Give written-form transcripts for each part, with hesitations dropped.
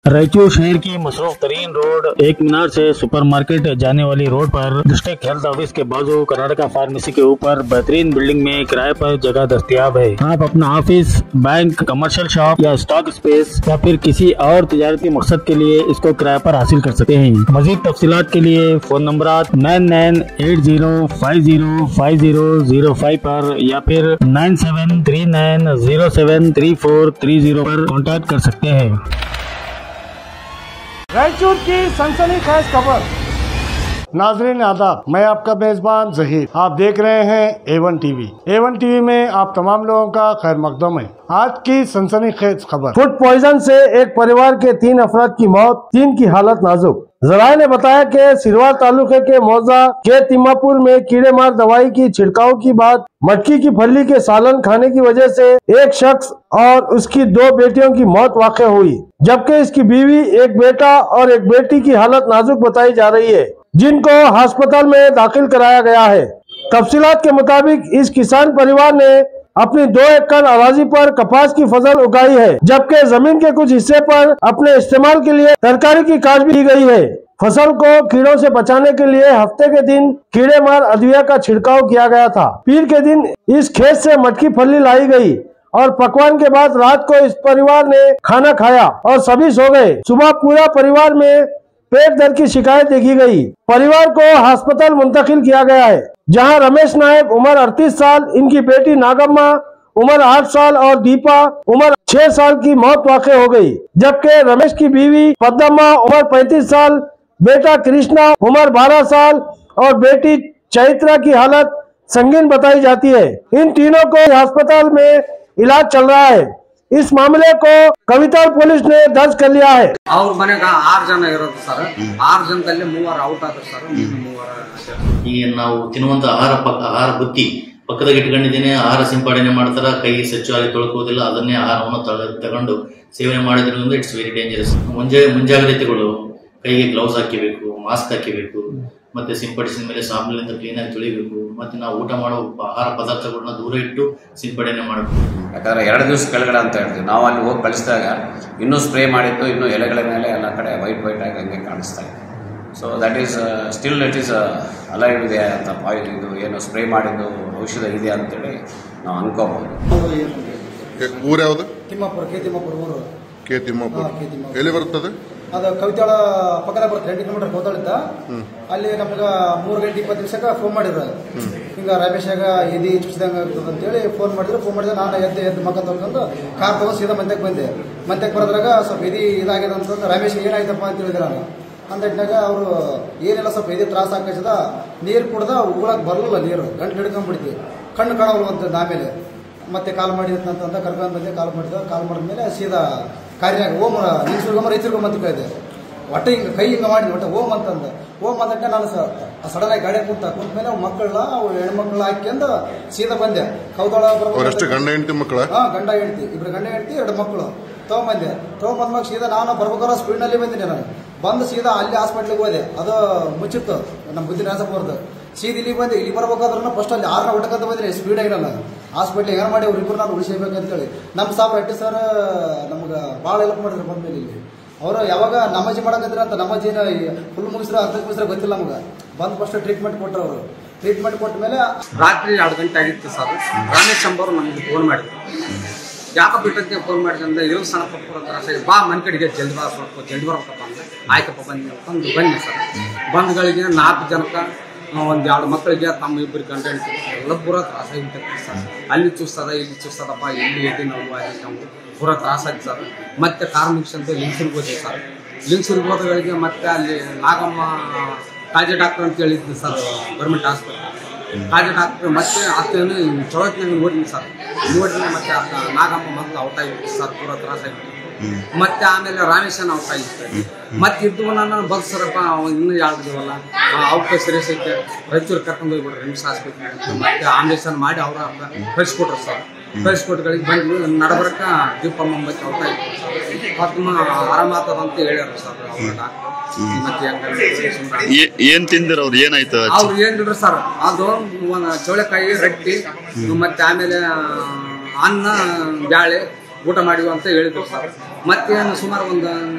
रायचूर शहर की मसरूफ तरीन रोड एक मीनार से सुपरमार्केट जाने वाली रोड पर डिस्ट्रिक्ट हेल्थ ऑफिस के बाजू कर्नाटका फार्मेसी के ऊपर बेहतरीन बिल्डिंग में किराए पर जगह दस्तयाब है। आप अपना ऑफिस, बैंक, कमर्शियल शॉप या स्टॉक स्पेस या फिर किसी और तिजारती मकसद के लिए इसको किराए पर हासिल कर सकते हैं। मजीद तफसीलात के लिए फोन नंबर 9980505005 पर या फिर 9739073430 पर कॉन्टैक्ट कर सकते हैं। रायचूर की सनसनीखेज खबर। नाजरीन आदाब, मैं आपका मेजबान जहीर। आप देख रहे हैं A1 टीवी। A1 टीवी में आप तमाम लोगों का खैर मकदम है। आज की सनसनीखेज खबर। फूड पॉइजन से एक परिवार के 3 अफराद की मौत, 3 की हालत नाजुक। जराये ने बताया कि सिरवार तालुके के मौजा के तिम्मापुर में कीड़े मार दवाई की छिड़काव की बाद मटकी की फली के सालन खाने की वजह से एक शख्स और उसकी 2 बेटियों की मौत वाक़ हुई, जबकि इसकी बीवी, एक बेटा और एक बेटी की हालत नाजुक बताई जा रही है, जिनको अस्पताल में दाखिल कराया गया है। तफसीलात के मुताबिक इस किसान परिवार ने अपनी 2 एकड़ अराजी पर कपास की फसल उगाई है, जबकि जमीन के कुछ हिस्से पर अपने इस्तेमाल के लिए तरकारी की काट भी की गई है। फसल को कीड़ों से बचाने के लिए हफ्ते के दिन कीड़े मार अद्विया का छिड़काव किया गया था। पीर के दिन इस खेत से मटकी फली लाई गई और पकवान के बाद रात को इस परिवार ने खाना खाया और सभी सो गए। सुबह पूरा परिवार में पेट दर्द की शिकायत देखी गई। परिवार को अस्पताल मुंतकिल किया गया है, जहां रमेश नायक उम्र 38 साल, इनकी बेटी नागम्मा उम्र 8 साल और दीपा उम्र 6 साल की मौत वाक़ हो गई, जबकि रमेश की बीवी पद्मम्मा उम्र 35 साल, बेटा कृष्णा उम्र 12 साल और बेटी चैत्रा की हालत संगीन बताई जाती है। इन तीनों को अस्पताल में इलाज चल रहा है। इस मामले को कविता पुलिस ने दर्ज कर लिया है। ಅವ್ರ ಮನೆಗ 6 ಜನ ಇರೋದು ಸರ್, 6 ಜನದಲ್ಲಿ 3 ಔಟ್ ಆದ್ರು ಸರ್, 3 ಈ ನಾವು ತಿನ್ನುವಂತ ಆಹಾರ ಬುತ್ತಿ ಪಕ್ಕದಾಗ ಇಟ್ಕೊಂಡಿದ್ದೇನೆ, ಆಹಾರ ಸಿಂಪಡಣೆ ಮಾಡ್ತಾರ, ಕೈ ಸ್ವಚ್ಛವಾಗಿ ತೊಳ್ಕೋದಿಲ್ಲ, ಅದನ್ನೇ ಆಹಾರವನ್ನು ತಗೊಂಡು ಸೇವನೆ ಮಾಡೋದ್ರಿಂದ ಇಟ್ಸ್ ವೆರಿ ಡೇಂಜರಸ್. ಮುಂಜಾಗ್ರತೆಗಳು, ಕೈಗೆ ಗ್ಲೌಸ್ ಹಾಕಿಬೇಕು, ಮಾಸ್ಕ್ ಹಾಕಿಬೇಕು, ಮತ್ತೆ ಸಿಂಪಡಿಸಿದ ಮೇಲೆ ಸಾಬೂನಿಂದ ಕ್ಲೀನ್ ಆಗಿ ತೊಳಿಬೇಕು, ಮತ್ತೆ ನಾವು ಊಟ ಮಾಡೋ ಆಹಾರ ಪದಾರ್ಥಗಳನ್ನ ದೂರ ಇಟ್ಟು ಸಿಂಪಡಣೆ ಮಾಡಬೇಕು. ಯಾಕಂದ್ರೆ 2 ದಿವಸ ಕೆಳಗಡೆ ಅಂತ ಹೇಳ್ತೀವಿ ನಾವು, ಅಲ್ಲಿ ಹೋಗಿ ಕಳಿಸಿದಾಗ ಇನ್ನೂ ಸ್ಪ್ರೇ ಮಾಡಿದ್ದು, ಇನ್ನೂ ಎಲೆಗಳ ಮೇಲೆ ಎಲ್ಲ ಕಡೆ ವೈಟ್ ಆಗಿ ಹಂಗೆ ಕಾಣಿಸ್ತಾ ಇದೆ. So that is still it is alive ಇದೆ ಅಂತ ಇದು ಏನು ಸ್ಪ್ರೇ ಮಾಡಿದ್ದು ಔಷಧ ಇದೆ ಅಂತೇಳಿ ನಾವು ಅನ್ಕೋಬಹುದು. ಊರು ಯಾವುದು? ತಿಮ್ಮಾಪುರ, ಕೆ ಊರು. ತಿಮ್ಮಾಪುರ ಎಲ್ಲಿ ಬರ್ತದೆ? ಅದು ಕವಿತಾಳ ಪಕ್ಕದ ಬರುತ್ತೆ, 2 ಕಿಲೋಮೀಟರ್ ಕೋತಾಳಿಂದ. ಅಲ್ಲಿ ನಮ್ಗೆ 3 ಗಂಟೆ 20 ನಿಮಿಷಕ್ಕೆ ಫೋನ್ ಮಾಡಿದ್ರು, ಹಿಂಗ ರಮೇಶಾಗ ಎದಿ ಚುಚ್ಚಿದಂಗ ಆಗ್ತದೆ ಅಂತೇಳಿ ಫೋನ್ ಮಾಡಿದ್ರೆ ನಾನು ಎದ್ದು ಮಕ್ಕ ತೊಳ್ಕೊಂಡು ಕಾರ್ ತಗೊಂಡು ಸೀದಾ ಮಂತ್ಯಕ್ಕೆ ಬರೋದ್ರಾಗ ಸ್ವಲ್ಪ ಎದಿ ಇದಾಗಿದೆ ಅಂತಂದು ರಮೇಶ್ ಏನಾಯ್ತಪ್ಪ ಅಂತ ಹೇಳಿದ್ರೆ ನಾನು ಅಂದಿಟ್ಟಾಗ ಅವರು ಏನೆಲ್ಲ ಸ್ವಲ್ಪ ಎದಿ ತ್ರಾಸ ಆಗ್ತದ, ನೀರು ಕುಡ್ದ ಉಗುಳಕ್ಕೆ ಬರಲಿಲ್ಲ, ನೀರು ಗಂಟು ಹಿಡ್ಕೊಂಡ್ಬಿಡ್ತಿ, ಕಣ್ಣು ಕಾಣಲ್ವಂತಂದು. ಆಮೇಲೆ ಮತ್ತೆ ಕಾಲ್ ಮಾಡಿದಂತ ಕರ್ಕೊಂಡು ಬಂದೆ, ಕಾಲ್ ಮಾಡಿದ್ಮೇಲೆ ಸೀದಾ ಕಾರ್ಯಾಗ ಓಮ್ ರೈತರಿಗೊಂಬಂತ ಕೇಳಿದೆ. ಒಟ್ಟು ಹಿಂಗೆ ಕೈ ಹಿಂಗೆ ಮಾಡಿದ್ವಿ, ಒಟ್ಟು ಓಮ್ ಅಂತಂದು. ಓಮ್ ಅಂದಕ್ಕೆ ನಾನು ಸಡನ್ ಆಗಿ ಗಾಡಿ ಕುಂತ ಮೇಲೆ ಮಕ್ಕಳನ್ನ ಹೆಣ್ಮಕ್ಳು ಹಾಕ್ಯಂದು ಸೀದಾ ಬಂದೆ. ಕೌದಳ ಗಂಡ ಹೆಂಡತಿ ಮಕ್ಕಳ? ಗಂಡ ಹೆಂಡತಿ, 2 ಗಂಡ ಹೆಂಡತಿ 2 ಮಕ್ಕಳು ತಗೊಂಬಂದ್ಮಾಗ ಸೀದಾ ನಾನು ಬರ್ಬೇಕಾದ್ರೆ ಸ್ಪೀಡ್ನಲ್ಲಿ ಬಂದಿನಿ. ನಾನು ಬಂದು ಸೀದಾ ಅಲ್ಲಿ ಹಾಸ್ಪಿಟ್ಲಿಗೆ ಹೋದೆ, ಅದು ಮುಚ್ಚಿತ್ತು ನಮ್ಮ ಬುದ್ಧಿ ನಾಸಪುರದ್ದು. ಸೀದಾ ಇಲ್ಲಿ ಬಂದೆ, ಇಲ್ಲಿ ಬರ್ಬೇಕಾದ್ರೂ ಫಸ್ಟ್ ಅಲ್ಲಿ 6 ಹೊಟ್ಟಕಂತ ಬಂದಿನಿ, ಸ್ಪೀಡ್ ಆಗಿರಲ್ಲ. ಹಾಸ್ಪಿಟ್ಲಿಗೆ ಏನು ಮಾಡಿ ಅವ್ರಿಬ್ಬರು ನಾನು ಉಳಿಸಬೇಕಂತೇಳಿ ನಮ್ಮ ಸಾಬ್ ಎಟ್ಟಿ ಸರ್ ನಮ್ಗೆ ಭಾಳ ಹೆಲ್ಪ್ ಮಾಡಿದ್ರು. ಬಂದ್ಮೇಲೆ ಇಲ್ಲಿ ಅವರು ಯಾವಾಗ ನಮಾಜಿ ಮಾಡಕಂದ್ರೆ ಅಂತ ನಮಾಜಿನ ಫುಲ್ ಮುಗಿಸ್ರೆ ಅರ್ಧಕ್ಕೆ ಮುಗಿಸ್ರೆ ಗೊತ್ತಿಲ್ಲ ನಮ್ಗೆ. ಬಂದು ಫಸ್ಟ್ ಟ್ರೀಟ್ಮೆಂಟ್ ಕೊಟ್ಟರು. ಅವರು ಟ್ರೀಟ್ಮೆಂಟ್ ಕೊಟ್ಟ ಮೇಲೆ ರಾತ್ರಿ 2 ಗಂಟೆ ಆಗಿತ್ತು ಸರ್. ರಮೇಶ್ ಅಂಬರು ನಮಗೆ ಫೋನ್ ಮಾಡಿದ್ರು, ಯಾಕೆ ಬಿಟ್ಟಂತೆ ಫೋನ್ ಮಾಡಿದ್ರೆ ಇರೋ ಸಣ್ಣ ಪಪ್ಪರ ಬಾ ಮನೆ ಕಡೆಗೆ ಜಲ್ದಿ ಬರ್ಬೇಕಪ್ಪ ಅಂದ್ರೆ ಆಯ್ತಪ್ಪ ಬನ್ನಿ ಸರ್. ಬಂದ್ಗಳಿಗೆ 4 ಜನಕ್ಕೆ 1-2 ಮಕ್ಕಳಿಗೆ ತಮ್ಮ 2 ಗಂಟೆ ಹೇಳ್ತೀವಿ, ಎಲ್ಲ ಪೂರ ತ್ರಾಸ ಆಗಿಬಿಟ್ಟೈತೆ ಸರ್. ಅಲ್ಲಿ ಚೂಸ್ತದ, ಇಲ್ಲಿ ಚೂಸ್ತದಪ್ಪ, ಇಲ್ಲಿ ಎದೆ ನೋವು ಆಗಿದೆ, ನಮ್ಗೆ ಪೂರ ತ್ರಾಸ ಆಯ್ತು ಸರ್. ಮತ್ತೆ ಕಾರ್ ಮುಗಿಸಂತ ಲಿಂಗ್ಸೂರಿಗೆ ಹೋದ್ವಿ ಸರ್. ಲಿಂಗ್ಸೂರಿಗೆ ಹೋದಗಳಿಗೆ ಮತ್ತೆ ಅಲ್ಲಿ ನಾಗಮ್ಮ ಕಾಜೆ ಡಾಕ್ಟರ್ ಅಂತ ಹೇಳಿದ್ವಿ ಸರ್, ಗೌರ್ಮೆಂಟ್ ಹಾಸ್ಪಿಟಲ್ ಕಾಜೆ ಡಾಕ್ಟರ್. ಮತ್ತೆ ಅತ್ತೇನು ಚೊಳತ್ನಾಗ ನೋಡಿದ್ವಿ ಸರ್. ಮತ್ತೆ ನಾಗಮ್ಮ ಮಕ್ಕಳು ಔಟ್ ಆಗಿಬಿಟ್ಟು ಸರ್, ಪೂರ ತ್ರಾಸ ಆಗಿಬಿಟ್ಟು. ಮತ್ತೆ ಆಮೇಲೆ ರಾಮೇಶನ್ ಔಟ್ ಆಗಿತ್ತು. ಮತ್ತೆ ಇದ್ದು ನಾನು ಬಗ್ಸರಪ್ಪ ಇನ್ನೂ 2 ದಿವಲ್ಲ ಔಟ್ ಸೀರಿಯಸ್ ಐತೆ, ರಾಯಚೂರು ಕರ್ಕೊಂಡು ಹೋಗ್ಬಿಟ್ರು ರಿಮ್ಸ್ ಹಾಸ್ಪಿಟ್ಲ್. ಮತ್ತೆ ಆಂಬುಲೆನ್ಸ್ ಮಾಡಿ ಅವ್ರ ಕಳಿಸ್ಕೊಟ್ರು ಸರ್. ಕಳಿಸ್ಕೊಟ್ಗಳಿಗೆ ಬಂದ್ವಿ. ನಡಬರಕ್ಕೆ ದೀಪಮ್ಮ ಮತ್ತೆ ಔಟ್ ಆಗಿತ್ತು ಸರ್. ಪದ್ಮ ಆರಾಮಾಗ್ತದ ಅಂತ ಹೇಳ್ಯಾರ ಸರ್ ಅವ್ರ ಡಾಕ್ಟರ್. ಮತ್ತೆ ಏನ್ ತಿಂದಿರ ಅವ್ರು? ಏನಾಯ್ತು ಅವ್ರು ಏನಿಲ್ರಿ ಸರ್, ಅದು ಚೌಳೆಕಾಯಿ ರೊಟ್ಟಿ, ಮತ್ತೆ ಆಮೇಲೆ ಅನ್ನ, ಬ್ಯಾಳೆ, ಊಟ ಮಾಡಿವಿ ಅಂತ ಹೇಳಿದ್ರು ಸರ್. ಮತ್ತೇನು ಸುಮಾರು ಒಂದು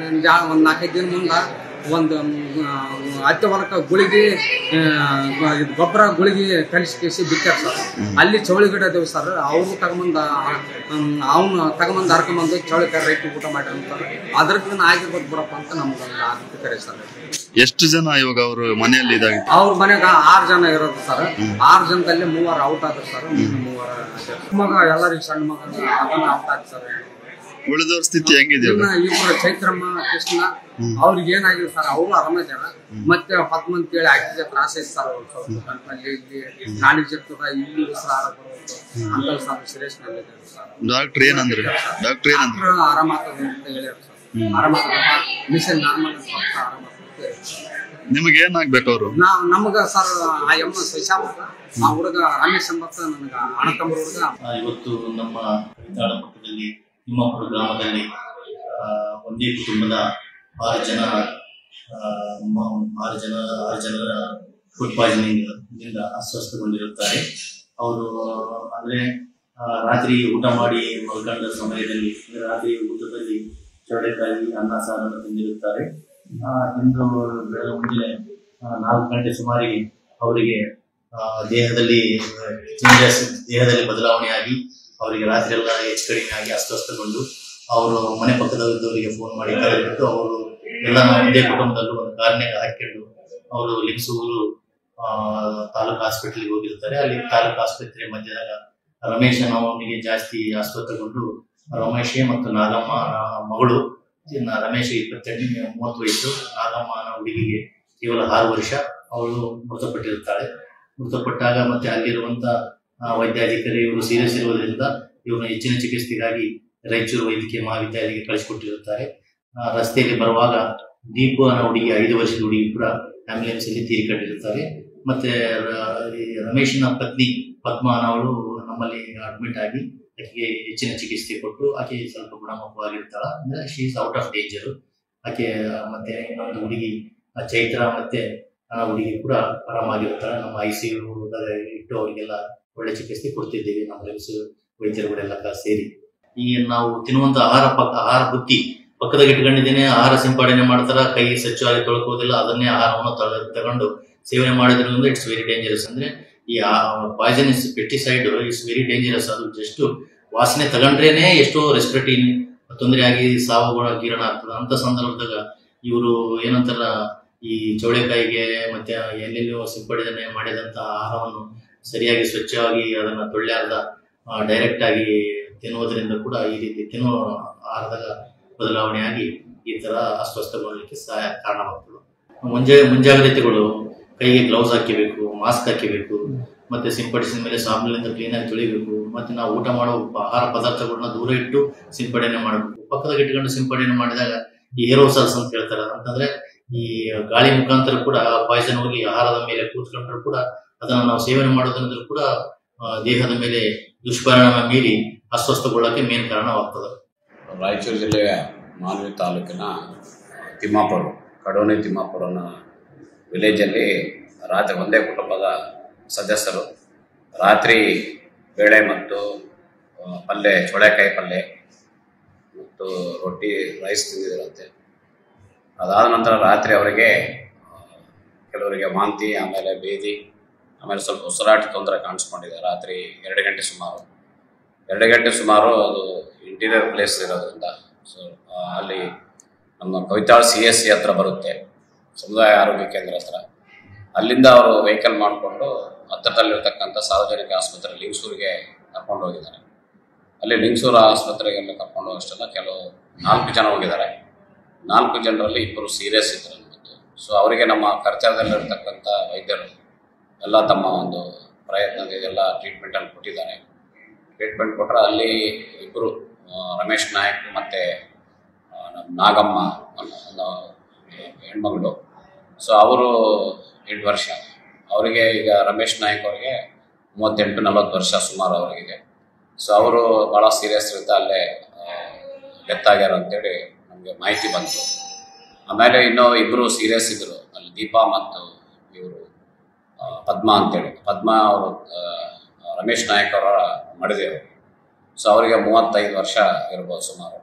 4-5 ದಿನ ಮುಂದೆ ಒಂದು ಹತ್ತಿ ಹೊಲಕ್ಕೆ ಗುಳಿಗೆ ಗೊಬ್ಬರ ಗುಳಿಗೆ ಕಲಿಸಿ ಬಿಟ್ಟಾರ ಸರ್. ಅಲ್ಲಿ ಚೌಳಿ ಗಿಡ ಇದೇವು ಸರ್. ಅವರು ತಗೊಂಬಂದು ಹರ್ಕೊಂಬಂದು ಚೌಳಿಕಾಯಿ ರೈತ ಊಟ ಮಾಡಿರ್ತಾರೆ. ಅದ್ರದ್ದು ಆಗಿರ್ಬೋದು ಬಿಡಪ್ಪ ಅಂತ ನಮ್ಗೆ ಅನಿಸುತ್ತೆ ಸರ್. ಎಷ್ಟು ಜನ ಇವಾಗ ಅವರು ಮನೆಯಲ್ಲಿ ಇದಾಗ? ಅವ್ರ ಮನೆಗೆ 6 ಜನ ಇರೋದು ಸರ್. 6 ಜನದಲ್ಲಿ 3 ಔಟ್ ಆದ್ರು ಸರ್. 3 ಮಗ ಎಲ್ಲರಿಗೂ ಸಣ್ಣ ಮಗ ಅದನ್ನ ಔಟ್ ಆಯ್ತು ಸರ್. ಉಳಿದವ್ರ ಸ್ಥಿತಿ ಹೆಂಗಿದೆ? ಇಬ್ಬರು ಚೈತ್ರಮ್ಮ ಕೃಷ್ಣ ಅವ್ರಿಗೆ ಏನಾಗಿದೆ ಸರ್, ಅವರು ಆರಾಮಿದ್ದಾರೆ. ಮತ್ತೆ ಪದ್ಮ ಅಂತೇಳಿ ಆಕ್ಟಿಗೆ ತ್ರಾಸ ಐತೆ ಸರ್. ಅವ್ರು ಸ್ವಲ್ಪ ಇಲ್ಲಿ ನಾಲಿಗೆ ಇರ್ತದ, ಇಲ್ಲಿ ಉಸಿರು ಆಡ ಬರೋದು ಅಂತ ಸರ್. ಸಿರಿಯಸ್ ನಲ್ಲಿ ಸರ್. ಡಾಕ್ಟರ್ ಏನಂದ್ರೆ ಆರಾಮಾಗ್ತದೆ ಅಂತ ಹೇಳ್ಯಾರ ಸರ್. ಆರಾಮಾಗ್ತದ ಮಿಷನ್ ನಾರ್ಮಲ್ ಆರಾಮಾಗ್ತದೆ. ನಿಮಗೆ ಏನಾಗ್ಬೇಕು ಅವರು? ನಮಗ ಸರ್ ಆ ಎಮ್ಮ ಶೈಶಾಬ ಆ ಹುಡುಗ ರಮೇಶ್ ಎಂಬತ್ತ ನನಗ ಅಣ್ಣತಮ್ಮ ಹುಡುಗ. ಇವತ್ತು ನಮ್ಮ ಕವಿತಾಳ ಪಕ್ಕದಲ್ಲಿ ತಿಮ್ಮಾಪುರ ಗ್ರಾಮದಲ್ಲಿ ಒಂದೇ ಕುಟುಂಬದ 6 ಜನರ ಫುಡ್ ಪಾಯ್ಸನಿಂಗ್ ಇಂದ ಅಸ್ವಸ್ಥಗೊಂಡಿರುತ್ತಾರೆ. ಅವರು ಅಂದ್ರೆ ರಾತ್ರಿ ಊಟ ಮಾಡಿ ಮಲ್ಕೊಂಡ ಸಮಯದಲ್ಲಿ ರಾತ್ರಿ ಊಟದಲ್ಲಿ ಚೌಳೆಕಾಯಿ ಅನ್ನ ಸಾರನ್ನು ತಿಂದಿರುತ್ತಾರೆ. ಇಂದು ಬೆಳಗ್ಗೆ ಮುಂಜಾನೆ 4 ಗಂಟೆ ಸುಮಾರಿಗೆ ಅವರಿಗೆ ದೇಹದಲ್ಲಿ ಬದಲಾವಣೆಯಾಗಿ ಅವರಿಗೆ ರಾತ್ರಿ ಎಲ್ಲ ಹೆಚ್ಚು ಕಡಿಮೆ ಆಗಿ ಅಸ್ವಸ್ಥಗೊಂಡು ಅವರು ಮನೆ ಪಕ್ಕದವರಿಗೆ ಫೋನ್ ಮಾಡಿ ಕರೆದಿಟ್ಟು ಅವರು ಎಲ್ಲ ಒಂದೇ ಕುಟುಂಬದಲ್ಲೂ ಒಂದು ಕಾರ್ನಾಗ ಹಾಕಿಕೊಂಡು ಅವರು ಲಿಂಗಸೂರು ತಾಲೂಕು ಹಾಸ್ಪಿಟಲ್ಗೆ ಹೋಗಿರ್ತಾರೆ. ಅಲ್ಲಿ ತಾಲೂಕು ಆಸ್ಪತ್ರೆ ಮಧ್ಯದಾಗ ರಮೇಶ್ ಅವನಿಗೆ ಜಾಸ್ತಿ ಅಸ್ವಸ್ಥಗೊಂಡು ರಮೇಶ್ ಮತ್ತು ನಾಗಮ್ಮ ಮಗಳು ರಮೇಶ್ 30 ವಯಸ್ಸು, ನಾಗಮ್ಮ ಹುಡುಗಿಗೆ ಕೇವಲ 6 ವರ್ಷ. ಅವಳು ಮೃತಪಟ್ಟಿರುತ್ತಾಳೆ. ಮೃತಪಟ್ಟಾಗ ಮತ್ತೆ ಅಲ್ಲಿರುವಂತ ವೈದ್ಯಾಧಿಕಾರಿ ಇವರು ಸೀರಿಯಸ್ ಇರುವುದರಿಂದ ಇವ್ರನ್ನ ಹೆಚ್ಚಿನ ಚಿಕಿತ್ಸೆಗಾಗಿ ರಾಯಚೂರು ವೈದ್ಯಕೀಯ ಮಹಾವಿದ್ಯಾಲಯಕ್ಕೆ ಕಳಿಸಿಕೊಟ್ಟಿರುತ್ತಾರೆ. ರಸ್ತೆಯಲ್ಲಿ ಬರುವಾಗ ದೀಪು ಅನ್ನೋ ಹುಡುಗಿ 5 ವರ್ಷದ ಹುಡುಗಿ ಕೂಡ ಆಂಬ್ಯುಲೆನ್ಸ್ ಅಲ್ಲಿ ತೀರಿಕೊಂಡಿರುತ್ತಾರೆ. ಮತ್ತೆ ರಮೇಶನ ಪತ್ನಿ ಪದ್ಮ ಅನ್ನೋಳು ನಮ್ಮಲ್ಲಿ ಅಡ್ಮಿಟ್ ಆಗಿ ಆಕೆಗೆ ಹೆಚ್ಚಿನ ಚಿಕಿತ್ಸೆ ಕೊಟ್ಟು ಆಕೆ ಸ್ವಲ್ಪ ಗುಣಮುಖವಾಗಿರ್ತಾಳ. ಅಂದ್ರೆ she is out of danger ಆಕೆ. ಮತ್ತೆ ಇನ್ನೊಂದು ಹುಡುಗಿ ಚೈತ್ರ ಮತ್ತೆ ಹುಡುಗಿ ಕೂಡ ಆರಾಮಾಗಿರ್ತಾಳೆ. ನಮ್ಮ ICU ಇಟ್ಟು ಅವರಿಗೆಲ್ಲ ಒಳ್ಳೆ ಚಿಕಿತ್ಸೆ ಕೊಡ್ತಿದ್ದೀವಿ ನಮ್ಮ ವೈದ್ಯರುಗಳೆಲ್ಲ ಸೇರಿ. ಈ ನಾವು ತಿನ್ನುವಂತ ಆಹಾರ ಬುತ್ತಿ ಪಕ್ಕದಾಗ ಇಟ್ಕೊಂಡಿದ್ದೇನೆ. ಆಹಾರ ಸಿಂಪಡಣೆ ಮಾಡ್ತಾರ, ಕೈ ಸ್ವಚ್ಛವಾಗಿ ತೊಳ್ಕೋದಿಲ್ಲ. ಅದನ್ನೇ ಆಹಾರವನ್ನು ತಗೊಂಡು ಸೇವನೆ ಮಾಡೋದ್ರಿಂದ ಇಟ್ಸ್ ವೆರಿ ಡೇಂಜರಸ್. ಅಂದ್ರೆ ಈ poisonous pesticide it's very dangerous. ಅದು ಜಸ್ಟ್ ವಾಸನೆ ತಗೊಂಡ್ರೇನೆ ಎಷ್ಟೋ ರೆಸ್ಪಿರೇಟರಿ ತೊಂದರೆ ಆಗಿ ಸಾವುಗಳ ಗೀರಣ ಆಗ್ತದೆ. ಅಂತ ಸಂದರ್ಭದಾಗ ಇವರು ಏನಂತಾರ, ಈ ಚೌಳೆಕಾಯಿಗೆ ಮತ್ತೆ ಎಲ್ಲೆಲ್ಲೂ ಸಿಂಪಡಣೆ ಮಾಡಿದಂತ ಆಹಾರವನ್ನು ಸರಿಯಾಗಿ ಸ್ವಚ್ಛವಾಗಿ ಅದನ್ನ ತೊಳ್ಯಾರ್ದ ಡೈರೆಕ್ಟ್ ಆಗಿ ತಿನ್ನುವುದರಿಂದ ಕೂಡ ಈ ರೀತಿ ತಿನ್ನುವ ಆಹಾರದಾಗ ಬದಲಾವಣೆಯಾಗಿ ಈ ತರ ಅಸ್ವಸ್ಥಗೊಳ್ಳಲಿಕ್ಕೆ ಕಾರಣವಾಗ್ತದೆ. ಮುಂಜಾಗ್ರತೆಗಳು: ಕೈಗೆ ಗ್ಲೌಸ್ ಹಾಕಿಬೇಕು, ಮಾಸ್ಕ್ ಹಾಕಿಬೇಕು, ಮತ್ತೆ ಸಿಂಪಡಿಸಿದ ಮೇಲೆ ಸಾಬೂನಿಂದ ಕ್ಲೀನ್ ಆಗಿ ತೊಳಿಬೇಕು. ಮತ್ತೆ ನಾವು ಊಟ ಮಾಡೋ ಆಹಾರ ಪದಾರ್ಥಗಳನ್ನ ದೂರ ಇಟ್ಟು ಸಿಂಪಡಣೆ ಮಾಡಬೇಕು. ಪಕ್ಕದಾಗ ಇಟ್ಕೊಂಡು ಸಿಂಪಡಣೆ ಮಾಡಿದಾಗ ಈ ಏರೋಸಾಲ್ಸ್ ಅಂತ ಹೇಳ್ತಾರೆ. ಅಂತಂದ್ರೆ ಈ ಗಾಳಿ ಮುಖಾಂತರ ಕೂಡ ಪಾಯ್ಸನ್ ಹೋಗಿ ಆಹಾರದ ಮೇಲೆ ಕೂತ್ಕೊಂಡ್ರು ಕೂಡ ಅದನ್ನ ನಾವು ಸೇವನೆ ಮಾಡೋದ್ರಿಂದ ಕೂಡ ದೇಹದ ಮೇಲೆ ದುಷ್ಪರಿಣಾಮ ಮೀರಿ ಅಸ್ವಸ್ಥಗೊಳ್ಳಕ್ಕೆ ಮೇನ್ ಕಾರಣವಾಗ್ತದೆ. ರಾಯಚೂರು ಜಿಲ್ಲೆಯ ಮಾನ್ವಿ ತಾಲೂಕಿನ ತಿಮ್ಮಾಪುರ, ಕಡೋನಿ ತಿಮ್ಮಾಪುರನ ವಿಲೇಜಲ್ಲಿ ರಾತ್ರಿ ಒಂದೇ ಕುಟುಂಬದ ಸದಸ್ಯರು ರಾತ್ರಿ ಬೇಳೆ ಮತ್ತು ಪಲ್ಯ, ಚೋಳೆಕಾಯಿ ಪಲ್ಯ ಮತ್ತು ರೊಟ್ಟಿ, ರೈಸ್ ತಿಂದಿದ್ರಂತೆ. ಅದಾದ ನಂತರ ರಾತ್ರಿ ಅವರಿಗೆ ಕೆಲವರಿಗೆ ವಾಂತಿ, ಆಮೇಲೆ ಬೇದಿ, ಆಮೇಲೆ ಸ್ವಲ್ಪ ಉಸಿರಾಟ ತೊಂದರೆ ಕಾಣಿಸ್ಕೊಂಡಿದೆ. ರಾತ್ರಿ 2 ಗಂಟೆ ಸುಮಾರು ಅದು ಇಂಟೀರಿಯರ್ ಪ್ಲೇಸ್ ಇರೋದ್ರಿಂದ ಸೊ ಅಲ್ಲಿ ನಮ್ಮ ಕವಿತಾಳ CSC ಹತ್ರ ಬರುತ್ತೆ, ಸಮುದಾಯ ಆರೋಗ್ಯ ಕೇಂದ್ರ ಹತ್ರ. ಅಲ್ಲಿಂದ ಅವರು ವೆಹಿಕಲ್ ಮಾಡಿಕೊಂಡು ಹತ್ತಿರದಲ್ಲಿರ್ತಕ್ಕಂಥ ಸಾರ್ವಜನಿಕ ಆಸ್ಪತ್ರೆ ಲಿಂಗಸೂರಿಗೆ ಕರ್ಕೊಂಡು ಹೋಗಿದ್ದಾರೆ. ಅಲ್ಲಿ ಲಿಂಗಸೂರು ಆಸ್ಪತ್ರೆಗೆಲ್ಲ ಕರ್ಕೊಂಡು ಹೋಗೋಷ್ಟೆಲ್ಲ ಕೆಲವು 4 ಜನ ಹೋಗಿದ್ದಾರೆ. 4 ಜನರಲ್ಲಿ 2 ಸೀರಿಯಸ್ ಇದ್ದರು. ಸೊ ಅವರಿಗೆ ನಮ್ಮ ಕರ್ತವ್ಯದಲ್ಲಿರ್ತಕ್ಕಂಥ ವೈದ್ಯರು ಎಲ್ಲ ತಮ್ಮ ಒಂದು ಪ್ರಯತ್ನದೆಲ್ಲ ಟ್ರೀಟ್ಮೆಂಟನ್ನು ಕೊಟ್ಟಿದ್ದಾರೆ. ಟ್ರೀಟ್ಮೆಂಟ್ ಕೊಟ್ಟರೆ ಅಲ್ಲಿ 2 ರಮೇಶ್ ನಾಯಕ್ ಮತ್ತು ನಾಗಮ್ಮ ಅನ್ನೋ ಹೆಣ್ಮಗಳು. ಸೊ ಅವರು 8 ವರ್ಷ, ಅವರಿಗೆ ಈಗ ರಮೇಶ್ ನಾಯಕ್ ಅವರಿಗೆ 38-40 ವರ್ಷ ಸುಮಾರು ಅವರಿಗಿದೆ. ಸೊ ಅವರು ಭಾಳ ಸೀರಿಯಸ್ ಇರುತ್ತೆ, ಅಲ್ಲೇ ಡೆತ್ ಆಗ್ಯಾರ ಅಂತೇಳಿ ನಮಗೆ ಮಾಹಿತಿ ಬಂತು. ಆಮೇಲೆ ಇನ್ನೂ 2 ಸೀರಿಯಸ್ ಇದ್ದರು ಅಲ್ಲಿ, ದೀಪಾ ಮತ್ತು ಇವರು ಪದ್ಮ ಅಂತೇಳಿ. ಪದ್ಮ ಅವರು ರಮೇಶ್ ನಾಯಕ್ ಅವರ ಮಡದಿಯವರು. ಸೊ ಅವರಿಗೆ 35 ವರ್ಷ ಇರ್ಬೋದು ಸುಮಾರು.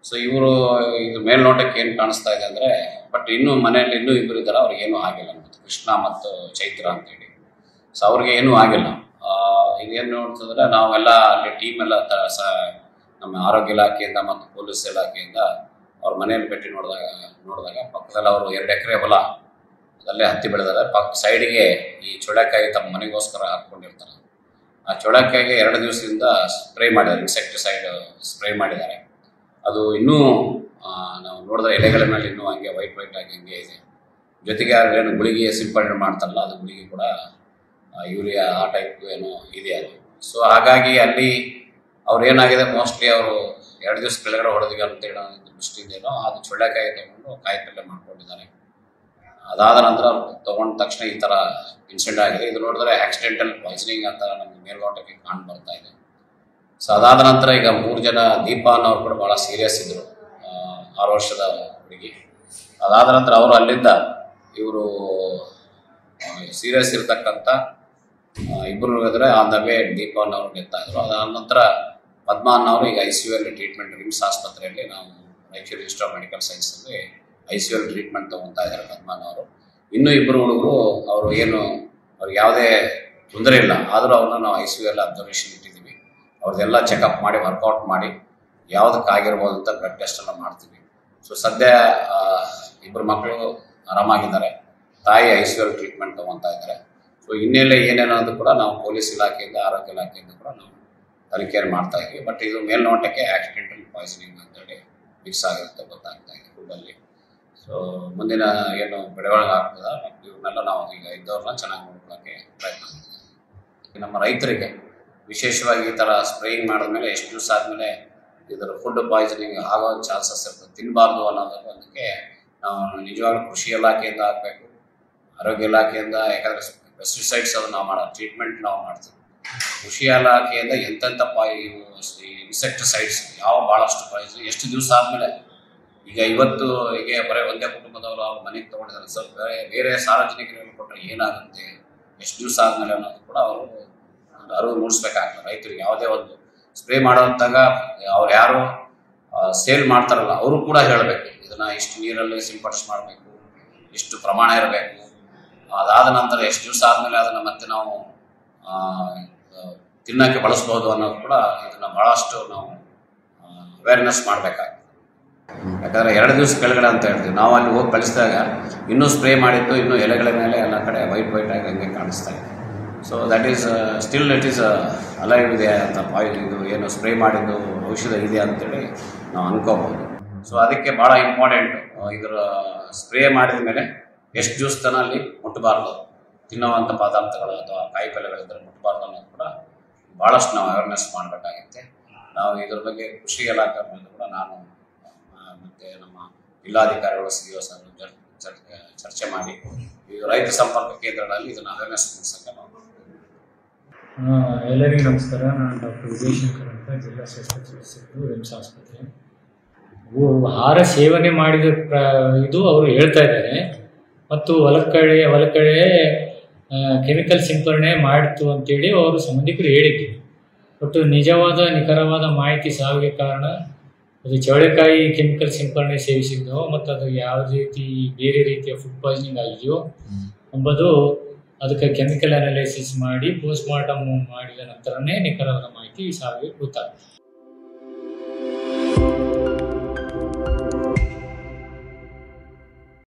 ಸೊ ಇವರು ಇದು ಮೇಲ್ನೋಟಕ್ಕೆ ಏನು ಕಾಣಿಸ್ತಾ ಇದೆ ಅಂದರೆ, ಬಟ್ ಇನ್ನೂ ಮನೆಯಲ್ಲಿ ಇನ್ನೂ ಇಬ್ಬರು ಇದ್ದಾರೆ, ಅವ್ರಿಗೇನೂ ಆಗಿಲ್ಲ ಅನ್ನೋದು, ಕೃಷ್ಣ ಮತ್ತು ಚೈತ್ರ ಅಂತೇಳಿ. ಸೊ ಅವ್ರಿಗೆ ಏನೂ ಆಗಿಲ್ಲ. ಇದೇನು ನೋಡ್ತಿದ್ರೆ ನಾವೆಲ್ಲ ಅಲ್ಲಿ ಟೀಮ್ ಎಲ್ಲ ನಮ್ಮ ಆರೋಗ್ಯ ಇಲಾಖೆಯಿಂದ ಮತ್ತು ಪೊಲೀಸ್ ಇಲಾಖೆಯಿಂದ ಅವ್ರ ಮನೆಯಲ್ಲಿ ಭೇಟಿ ನೋಡಿದಾಗ ಪಕ್ಕದಲ್ಲಿ ಅವರು 2 ಎಕರೆ ಹೊಲ ಅದಲ್ಲೇ ಹತ್ತಿ ಬೆಳೆದಾರೆ. ಸೈಡಿಗೆ ಈ ಚೊಳೆಕಾಯಿ ತಮ್ಮ ಮನೆಗೋಸ್ಕರ ಹಾಕ್ಕೊಂಡಿರ್ತಾರೆ. ಆ ಚೊಳೆಕಾಯಿಗೆ 2 ದಿವಸದಿಂದ ಸ್ಪ್ರೇ ಮಾಡಿದ್ದಾರೆ, ಇನ್ಸೆಕ್ಟಿಸೈಡ್ ಸ್ಪ್ರೇ ಮಾಡಿದ್ದಾರೆ. ಅದು ಇನ್ನೂ ನಾವು ನೋಡಿದ್ರೆ ಎಲೆಗಳ ಮೇಲೆ ಇನ್ನೂ ಹಂಗೆ ವೈಟ್ ಆಗಿ ಹಂಗೆ ಇದೆ. ಜೊತೆಗೆ ಏನು ಗುಳಿಗೆ ಸಿಂಪಡಣೆ ಮಾಡ್ತಾರಲ್ಲ, ಅದು ಗುಳಿಗೆ ಕೂಡ ಯೂರಿಯಾ ಆ ಟೈಪ್ ಏನೋ ಇದೆ ಅದು. ಸೊ ಹಾಗಾಗಿ ಅಲ್ಲಿ ಅವ್ರು ಏನಾಗಿದೆ, ಮೋಸ್ಟ್ಲಿ ಅವರು 2 ದಿವಸ ಕೆಳಗಡೆ ಹೊಡೆದಿಗೆ ಅಂತ ಹೇಳೋ ದೃಷ್ಟಿಯಿಂದೇನೋ ಅದು ಚೊಳ್ಳೆಕಾಯಿ ತಗೊಂಡು ಕಾಯಿ ಪಲ್ಯ ಮಾಡ್ಕೊಂಡಿದ್ದಾರೆ. ಅದಾದ ನಂತರ ತಗೊಂಡ ತಕ್ಷಣ ಈ ಥರ ಇನ್ಸಿಡೆಂಟ್ ಆಗಿದೆ. ಇದು ನೋಡಿದ್ರೆ ಆಕ್ಸಿಡೆಂಟಲ್ ಪಾಯ್ಸನಿಂಗ್ ಅಂತ ನಮ್ಗೆ ಮೇಲ್ನೋಟಕ್ಕೆ ಕಾಣ್ ಬರ್ತಾ ಇದೆ. ಸೊ ಅದಾದ ನಂತರ ಈಗ 3 ಜನ, ದೀಪ ಅನ್ನೋರು ಕೂಡ ಭಾಳ ಸೀರಿಯಸ್ ಇದ್ದರು, 6 ವರ್ಷದ ಹುಡುಗಿ. ಅದಾದ ನಂತರ ಅವರು ಅಲ್ಲಿಂದ ಇವರು ಸೀರಿಯಸ್ ಇರ್ತಕ್ಕಂಥ ಇಬ್ಬರು ಇದ್ರೆ ಆನ್ ದ ವೇ ದೀಪ ಅನ್ನೋರು ಡೆತ್ ಆಗಿದ್ರು. ಅದಾದ ನಂತರ ಪದ್ಮ ಅನ್ನೋರು ಈಗ ICU ಅಲ್ಲಿ ಟ್ರೀಟ್ಮೆಂಟ್, ರಿಮ್ಸ್ ಆಸ್ಪತ್ರೆಯಲ್ಲಿ ನಾವು ರಾಯಚೂರು ಇನ್ಸ್ಟಿಟ್ಯೂಟ್ ಆಫ್ ಮೆಡಿಕಲ್ ಸೈನ್ಸಲ್ಲಿ ICU ಅಲ್ಲಿ ಟ್ರೀಟ್ಮೆಂಟ್ ತೊಗೊತಾ ಇದ್ದಾರೆ ಪದ್ಮ ಅನ್ನೋರು. ಇನ್ನೂ ಇಬ್ಬರು ಹುಡುಗರು ಅವ್ರಿಗೆ ಯಾವುದೇ ತೊಂದರೆ ಇಲ್ಲ, ಆದರೂ ಅವ್ರನ್ನ ನಾವು ICU ಅಲ್ಲಿ ಅಬ್ಸರ್ವೇಷನ್ ಇಟ್ಟಿದ್ದೀವಿ. ಅವ್ರದ್ದೆಲ್ಲ ಚೆಕಪ್ ಮಾಡಿ ವರ್ಕೌಟ್ ಮಾಡಿ ಯಾವುದಕ್ಕಾಗಿರ್ಬೋದು ಅಂತ ಬ್ಲಡ್ ಟೆಸ್ಟ್ ಎಲ್ಲ ಮಾಡ್ತೀವಿ. ಸೊ ಸದ್ಯ ಇಬ್ಬರು ಮಕ್ಕಳು ಆರಾಮಾಗಿದ್ದಾರೆ, ತಾಯಿ ICU ಅಲ್ಲಿ ಟ್ರೀಟ್ಮೆಂಟ್ ತೊಗೊತಾ ಇದ್ದಾರೆ. ಸೊ ಇನ್ನೆಲ್ಲ ಏನೇನೋದು ಕೂಡ ನಾವು ಪೊಲೀಸ್ ಇಲಾಖೆಯಿಂದ, ಆರೋಗ್ಯ ಇಲಾಖೆಯಿಂದ ಕೂಡ ನಾವು ತನಿಖೆಯನ್ನು ಮಾಡ್ತಾ ಇದ್ದೀವಿ. ಬಟ್ ಇದು ಮೇಲ್ನೋಟಕ್ಕೆ ಆಕ್ಸಿಡೆಂಟಲ್ ಪಾಯ್ಸನಿಂಗ್ ಅಂತೇಳಿ ಮಿಕ್ಸ್ ಆಗಿರುತ್ತೆ, ಗೊತ್ತಾಗ್ತಾ ಇದೆ ಫುಡ್ಡಲ್ಲಿ. ಸೊ ಮುಂದಿನ ಏನು ಬೆಳವಣಿಗೆ ಆಗ್ತದೆ ಮತ್ತು ಇವನ್ನೆಲ್ಲ ನಾವು ಈಗ ಇದ್ದವ್ರನ್ನ ಚೆನ್ನಾಗಿ ನೋಡ್ಕೊಳ್ಳೋಕ್ಕೆ ಪ್ರಯತ್ನ ಮಾಡ್ತೀವಿ. ನಮ್ಮ ರೈತರಿಗೆ ವಿಶೇಷವಾಗಿ ಈ ಥರ ಸ್ಪ್ರೇಯಿಂಗ್ ಮಾಡಿದ್ಮೇಲೆ ಎಷ್ಟು ದಿವಸ ಆದಮೇಲೆ ಇದರ ಫುಡ್ ಪಾಯ್ಸನಿಂಗ್ ಆಗೋ ಚಾನ್ಸಸ್ ಇರ್ತದೆ, ತಿನ್ನಬಾರ್ದು ಅನ್ನೋದಕ್ಕೆ ನಾವು ನಿಜವಾಗ್ಲೂ ಕೃಷಿ ಇಲಾಖೆಯಿಂದ ಆಗಬೇಕು, ಆರೋಗ್ಯ ಇಲಾಖೆಯಿಂದ, ಯಾಕಂದರೆ ಪೆಸ್ಟಿಸೈಡ್ಸ್ ಅದು ನಾವು ಮಾಡೋ ಟ್ರೀಟ್ಮೆಂಟ್ ನಾವು ಮಾಡ್ತೀವಿ. ಕೃಷಿ ಇಲಾಖೆಯಿಂದ ಎಂತೆಂಥ ಇನ್ಸೆಕ್ಟಿಸೈಡ್ಸ್ ಭಾಳಷ್ಟು ಪಾಯ್ಸನ್ ಎಷ್ಟು ದಿವಸ ಆದಮೇಲೆ, ಈಗ ಇವತ್ತು ಹೀಗೆ ಬರೀ ಒಂದೇ ಕುಟುಂಬದವರು ಅವ್ರ ಮನೆಗೆ ತೊಗೊಂಡಿದ್ದಾರೆ, ಸ್ವಲ್ಪ ಬೇರೆ ಸಾರ್ವಜನಿಕರಿಗೆ ಕೊಟ್ಟರೆ ಏನಾಗುತ್ತೆ, ಎಷ್ಟು ದಿವಸ ಆದಮೇಲೆ ಅನ್ನೋದು ಕೂಡ ಅವರು ಒಂದು ಅರಿವು ಮೂಡಿಸ್ಬೇಕಾಗ್ತದೆ ರೈತರಿಗೆ. ಯಾವುದೇ ಒಂದು ಸ್ಪ್ರೇ ಮಾಡೋಂತಾಗ ಅವ್ರು ಯಾರು ಸೇಲ್ ಮಾಡ್ತಾರಲ್ಲ ಅವರು ಕೂಡ ಹೇಳಬೇಕು, ಇದನ್ನು ಇಷ್ಟು ನೀರಲ್ಲಿ ಸಿಂಪಡಿಸಿ ಮಾಡಬೇಕು, ಇಷ್ಟು ಪ್ರಮಾಣ ಇರಬೇಕು, ಅದಾದ ನಂತರ ಎಷ್ಟು ದಿವಸ ಆದಮೇಲೆ ಅದನ್ನು ಮತ್ತೆ ನಾವು ತಿನ್ನೋಕ್ಕೆ ಬಳಸ್ಬೋದು ಅನ್ನೋದು ಕೂಡ ಇದನ್ನು ಭಾಳಷ್ಟು ನಾವು ಅವೇರ್ನೆಸ್ ಮಾಡಬೇಕಾಗ್ತದೆ. ಯಾಕಂದರೆ 2 ದಿವಸ ಕೆಳಗಡೆ ಅಂತ ಹೇಳ್ತೀವಿ, ನಾವು ಅಲ್ಲಿ ಹೋಗಿ ಕಳಿಸಿದಾಗ ಇನ್ನೂ ಸ್ಪ್ರೇ ಮಾಡಿದ್ದು ಇನ್ನೂ ಎಲೆಗಳ ಮೇಲೆ ಎಲ್ಲ ಕಡೆ ವೈಟ್ ಆಗಿ ಹಂಗೆ ಕಾಣಿಸ್ತಾ ಇದೆ. So that is still it is alive ಇದೆ ಅಂತ ಇದು ಏನು ಸ್ಪ್ರೇ ಮಾಡಿದ್ದು ಔಷಧ ಇದೆ ಅಂತೇಳಿ ನಾವು ಅನ್ಕೋಬೋದು. ಸೊ ಅದಕ್ಕೆ ಭಾಳ ಇಂಪಾರ್ಟೆಂಟು, ಇದರ ಸ್ಪ್ರೇ ಮಾಡಿದ ಮೇಲೆ ಎಷ್ಟು ದಿವಸ ತನಕ ಅಲ್ಲಿ ಮುಟ್ಟಬಾರ್ದು, ತಿನ್ನುವಂಥ ಪದಾರ್ಥಗಳು ಅಥವಾ ಕಾಯಿ ಪಲ್ಯಗಳಿದ್ದರೆ ಮುಟ್ಟಬಾರ್ದು ಅನ್ನೋದು ಕೂಡ ಭಾಳಷ್ಟು ನಾವು ಅವೇರ್ನೆಸ್ ಮಾಡಬೇಕಾಗುತ್ತೆ. ನಾವು ಇದ್ರ ಬಗ್ಗೆ ಕೃಷಿ ಇಲಾಖೆ ಮೇಲೆ ಕೂಡ ನಾನು ಮತ್ತು ನಮ್ಮ ಜಿಲ್ಲಾಧಿಕಾರಿಗಳು CEO ಸರ್ ಚರ್ಚೆ ಮಾಡಿ ಈ ರೈತ ಸಂಪರ್ಕ ಕೇಂದ್ರಗಳಲ್ಲಿ ಇದನ್ನು ಅವೇರ್ನೆಸ್ ಮೂಡಿಸೋಕ್ಕೆ ನಾವು. ಎಲ್ಲರಿಗೂ ನಮಸ್ಕಾರ. ನಾನು ಡಾಕ್ಟರ್ ವಿಜಯಶಂಕರ್ ಅಂತ, ಜಿಲ್ಲಾ ಶಸ್ತ್ರಚಿಕಿತ್ಸಕರು, ರಿಮ್ಸ್ ಆಸ್ಪತ್ರೆ. ಆಹಾರ ಸೇವನೆ ಮಾಡಿದ ಇದು ಅವರು ಹೇಳ್ತಾ ಇದ್ದಾರೆ, ಮತ್ತು ಹೊಲಕಡೆ ಕೆಮಿಕಲ್ ಸಿಂಪರಣೆ ಮಾಡಿತು ಅಂತೇಳಿ ಅವರು ಸಂಬಂಧಿಕರು ಹೇಳಿದ್ರು. ಒಟ್ಟು ನಿಖರವಾದ ಮಾಹಿತಿ ಸಾವಿಗೆ ಕಾರಣ ಅದು ಚೌಳೆಕಾಯಿ ಕೆಮಿಕಲ್ ಸಿಂಪರಣೆ ಸೇವಿಸಿದ್ದೋ ಮತ್ತು ಅದು ಯಾವ ರೀತಿ ಬೇರೆ ರೀತಿಯ ಫುಡ್ ಪಾಯ್ಸನಿಂಗ್ ಆಗಿದೆಯೋ ಎಂಬುದು ಅದಕ್ಕೆ ಕೆಮಿಕಲ್ ಅನಾಲಿಸಿಸ್ ಮಾಡಿ ಪೋಸ್ಟ್ ಮಾರ್ಟಮ್ ಮಾಡಿದ ನಂತರನೇ ನಿಖರವಾದ ಮಾಹಿತಿ ಸಾವಿಗೆ ಗೊತ್ತಾಗ್ತದೆ.